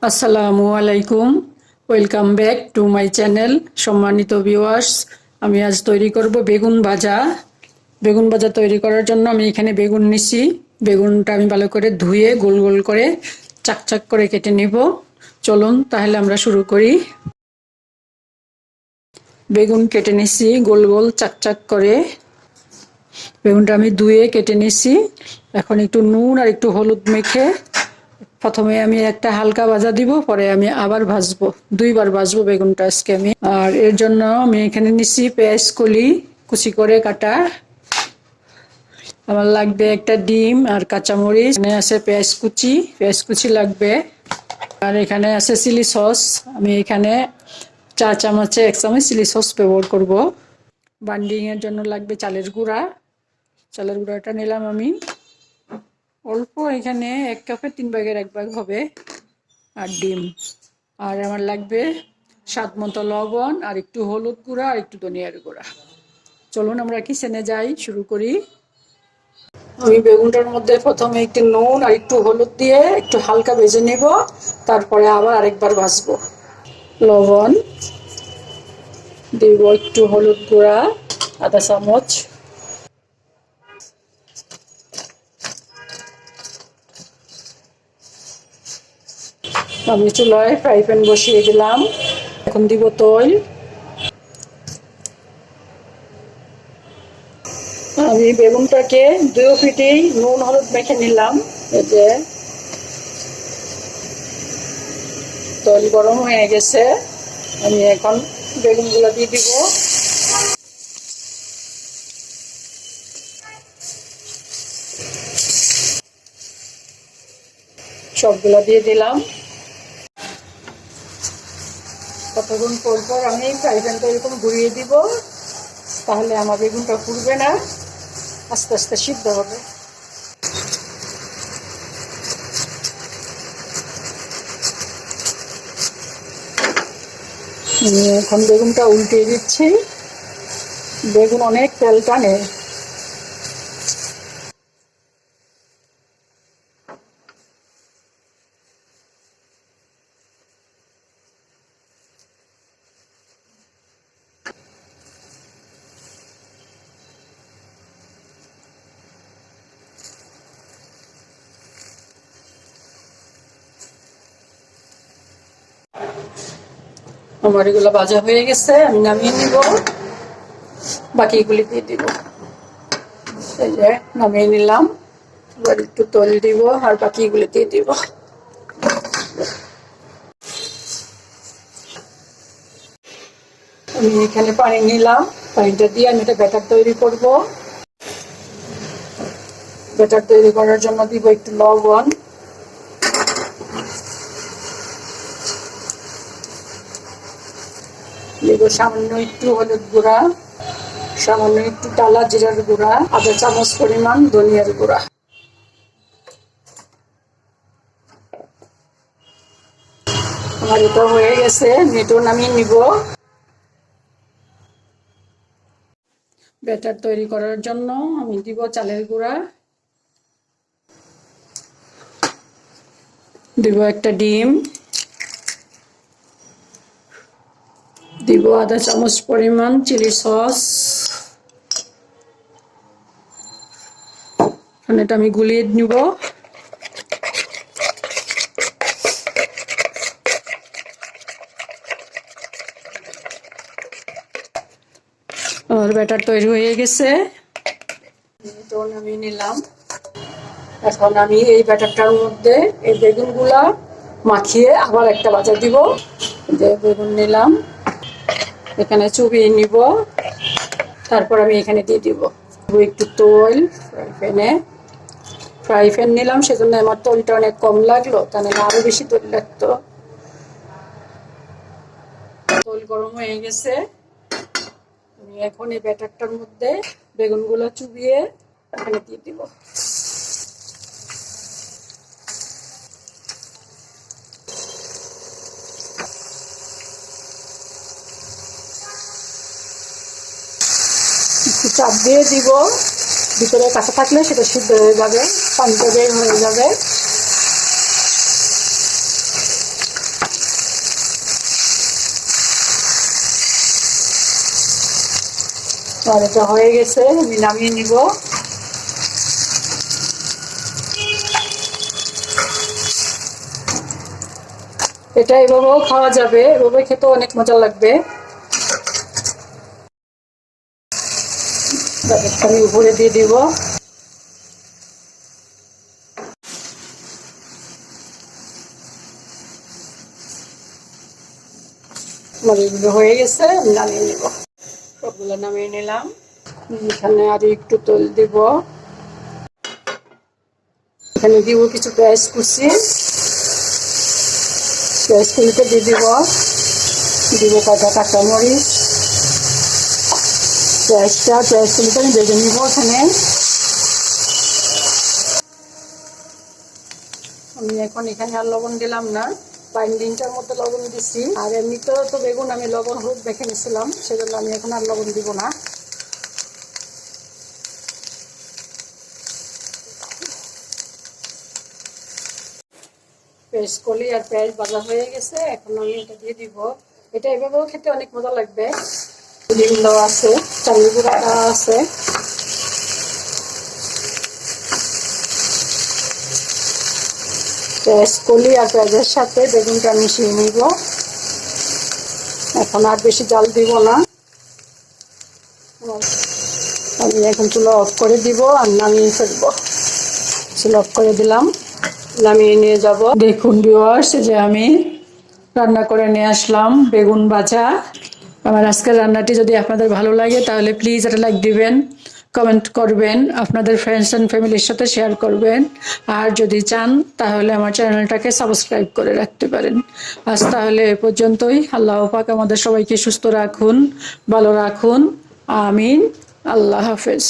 আসসালামু আলাইকুম। Welcome back to my channel. সম্মানিত ভিউয়ার্স, আমি আজ তৈরি করব বেগুন ভাজা। বেগুন ভাজা তৈরি করার জন্য আমি এখানে বেগুন নিছি। বেগুনটা আমি ভালো করে ধুয়ে গোল গোল করে চাকচাক করে কেটে নিব। চলুন তাহলে আমরা শুরু করি। বেগুন কেটে নিছি গোল গোল চাকচাক করে। বেগুনটা আমি ধুয়ে কেটে নিছি। এখন একটু নুন আর একটু হলুদ মেখে প্রথমে আমি একটা হালকা ভাজা দিব, পরে আমি আবার ভাজবো, দুইবার ভাজবো বেগুনটা আজকে আমি। আর এর জন্য আমি এখানে নিচ্ছি পেঁয়াজ কলি কুচি করে কাটা। আমার লাগবে একটা ডিম আর কাঁচামরিচ, এখানে আছে পেঁয়াজ কুচি লাগবে। আর এখানে আছে চিলি সস। আমি এখানে 4 চামচে 1 চামচ চিলি সস ব্যবহার করব। বাইন্ডিং এর জন্য লাগবে চালের গুঁড়া। চালের গুঁড়াটা নিলাম আমি অল্প, এখানে 1 কাপে 3 ভাগের 1 ভাগ হবে। আর ডিম, আর আমার লাগবে স্বাদ মতো লবণ আর একটু হলুদ গুঁড়া আর একটু ধনিয়ার গুঁড়া। চলুন আমরা কিচেনে যাই, শুরু করি। আমি বেগুনটার মধ্যে প্রথমে একটু নুন আর একটু হলুদ দিয়ে একটু হালকা ভেজে নেব, তারপরে আবার আরেকবার ভাজবো। লবণ দিব, একটু হলুদ গুঁড়া আধা চামচ। আমি চুলায় ফ্রাই প্যান বসিয়ে দিলাম। এখন দিব তেল। আমি বেগুনটাকে 2 পিঠেই নুন হলুদ মেখে নিলাম। এই যে তেল গরম হয়ে গেছে, আমি এখন বেগুনগুলো দিয়ে দিব। সবগুলো দিয়ে দিলাম। কতক্ষণ পর পর আমি ফ্রাই প্যানটা এরকম ঘুরিয়ে দিব, তাহলে আমার বেগুনটা পুড়বে না, আস্তে আস্তে সিদ্ধ হবে। আমি এখন বেগুনটা উল্টিয়ে দিচ্ছি। বেগুন অনেক তেল টানে। আমার এগুলো ভাজা হয়ে গেছে, আমি নামিয়ে নিব। বাকিগুলি দিয়ে দিব। এই যে নামিয়ে নিলাম। এবার একটু তেল দিব আর বাকিগুলি দিয়ে দিব। আমি এখানে পানি নিলাম। পানিটা দিয়ে আমি একটা ব্যাটার তৈরি করব। ব্যাটার তৈরি করার জন্য দিব একটু লবণ, দিব সামান্য একটু হলুদ গুঁড়া, সামান্য একটু টালা জিরার গুঁড়া, আধা চামচ পরিমাণ ধনিয়ার গুঁড়া। আমার এটা হয়ে গেছে, মেটো নামিয়ে নিব। ব্যাটার তৈরি করার জন্য আমি দিব চালের গুঁড়া, দিব একটা ডিম, দিব আধা চামচ পরিমাণ চিলি সস। এটা আমি গুলিয়ে নিব। আমার ব্যাটার তৈরি হয়ে গেছে, তো নামিয়ে নিলাম। এখন আমি এই ব্যাটারটার মধ্যে এই বেগুনগুলা মাখিয়ে আবার একটা ভাজা দিব। যে বেগুন নিলাম, এখানে চুবিয়ে নিব, তারপর আমি এখানে দিয়ে দিব একটু তেল। ফ্রাই প্যান নিলাম, সেজন্য আমার তেলটা অনেক কম লাগলো, তাহলে আরো বেশি তেল লাগতো। তেল গরম হয়ে গেছে, আমি এখন এই ব্যাটারটার মধ্যে বেগুনগুলো চুবিয়ে এখানে দিয়ে দিব। একটু চাপ দিয়ে দিব, ভিতরে কাঁচা থাকলে সেটা সিদ্ধ হয়ে যাবে, পানিটা বের হয়ে যাবে। আর এটা হয়ে গেছে, আমি নামিয়ে নিব। এটা এভাবেও খাওয়া যাবে, এভাবে খেতে অনেক মজা লাগবে। আমি উপরে দিয়ে দিব। আমার এগুলো হয়ে গেছে, আমি নামিয়ে নিব। সবগুলো নামিয়ে নিলাম। এখানে আর একটু তেল দিব। এখানে দিব কিছু পেঁয়াজ কুচি, পেঁয়াজ কুচিটা দিয়ে দিব। দিব কটা কাঁচামরিচ। পেঁয়াজ কুচিটা আমি ভেজে নিব। এখানে আমি এখানে আর লবণ দিলাম না, বাইন্ডিংটার মতো লবণ দিছি। আর এমনিতেও তো বেগুন আমি লবণ হলুদ দেখে নিছিলাম, সেজন্য আমি এখন আর লবণ দিব না। পেঁয়াজ কলি আর পেঁয়াজ ভাজা হয়ে গেছে, এখন আমি এটা দিয়ে দিব। এটা এভাবেও খেতে অনেক মজা লাগবে। ডিম দেওয়া আছে, চালের গুঁড়া দেওয়া আছে। পেঁয়াজ কলি আর পেঁয়াজের সাথে বেগুনটা মিশিয়ে নিব। এখন আর বেশি জাল দিব না। আমি এখন চুলা অফ করে দিব আর নামিয়ে ফেলবো। চুলা অফ করে দিলাম, নামিয়ে নিয়ে যাব। দেখুন ভিউয়ার্স, যে আমি রান্না করে নিয়ে আসলাম বেগুন ভাজা। আমার আজকের রান্নাটি যদি আপনাদের ভালো লাগে তাহলে প্লিজ একটা লাইক দিবেন, কমেন্ট করবেন, আপনাদের ফ্রেন্ডস অ্যান্ড ফ্যামিলির সাথে শেয়ার করবেন। আর যদি চান তাহলে আমার চ্যানেলটাকে সাবস্ক্রাইব করে রাখতে পারেন। আজ তাহলে এ পর্যন্তই। আল্লাহ পাক আমাদের সবাইকে সুস্থ রাখুন, ভালো রাখুন। আমিন। আল্লাহ হাফেজ।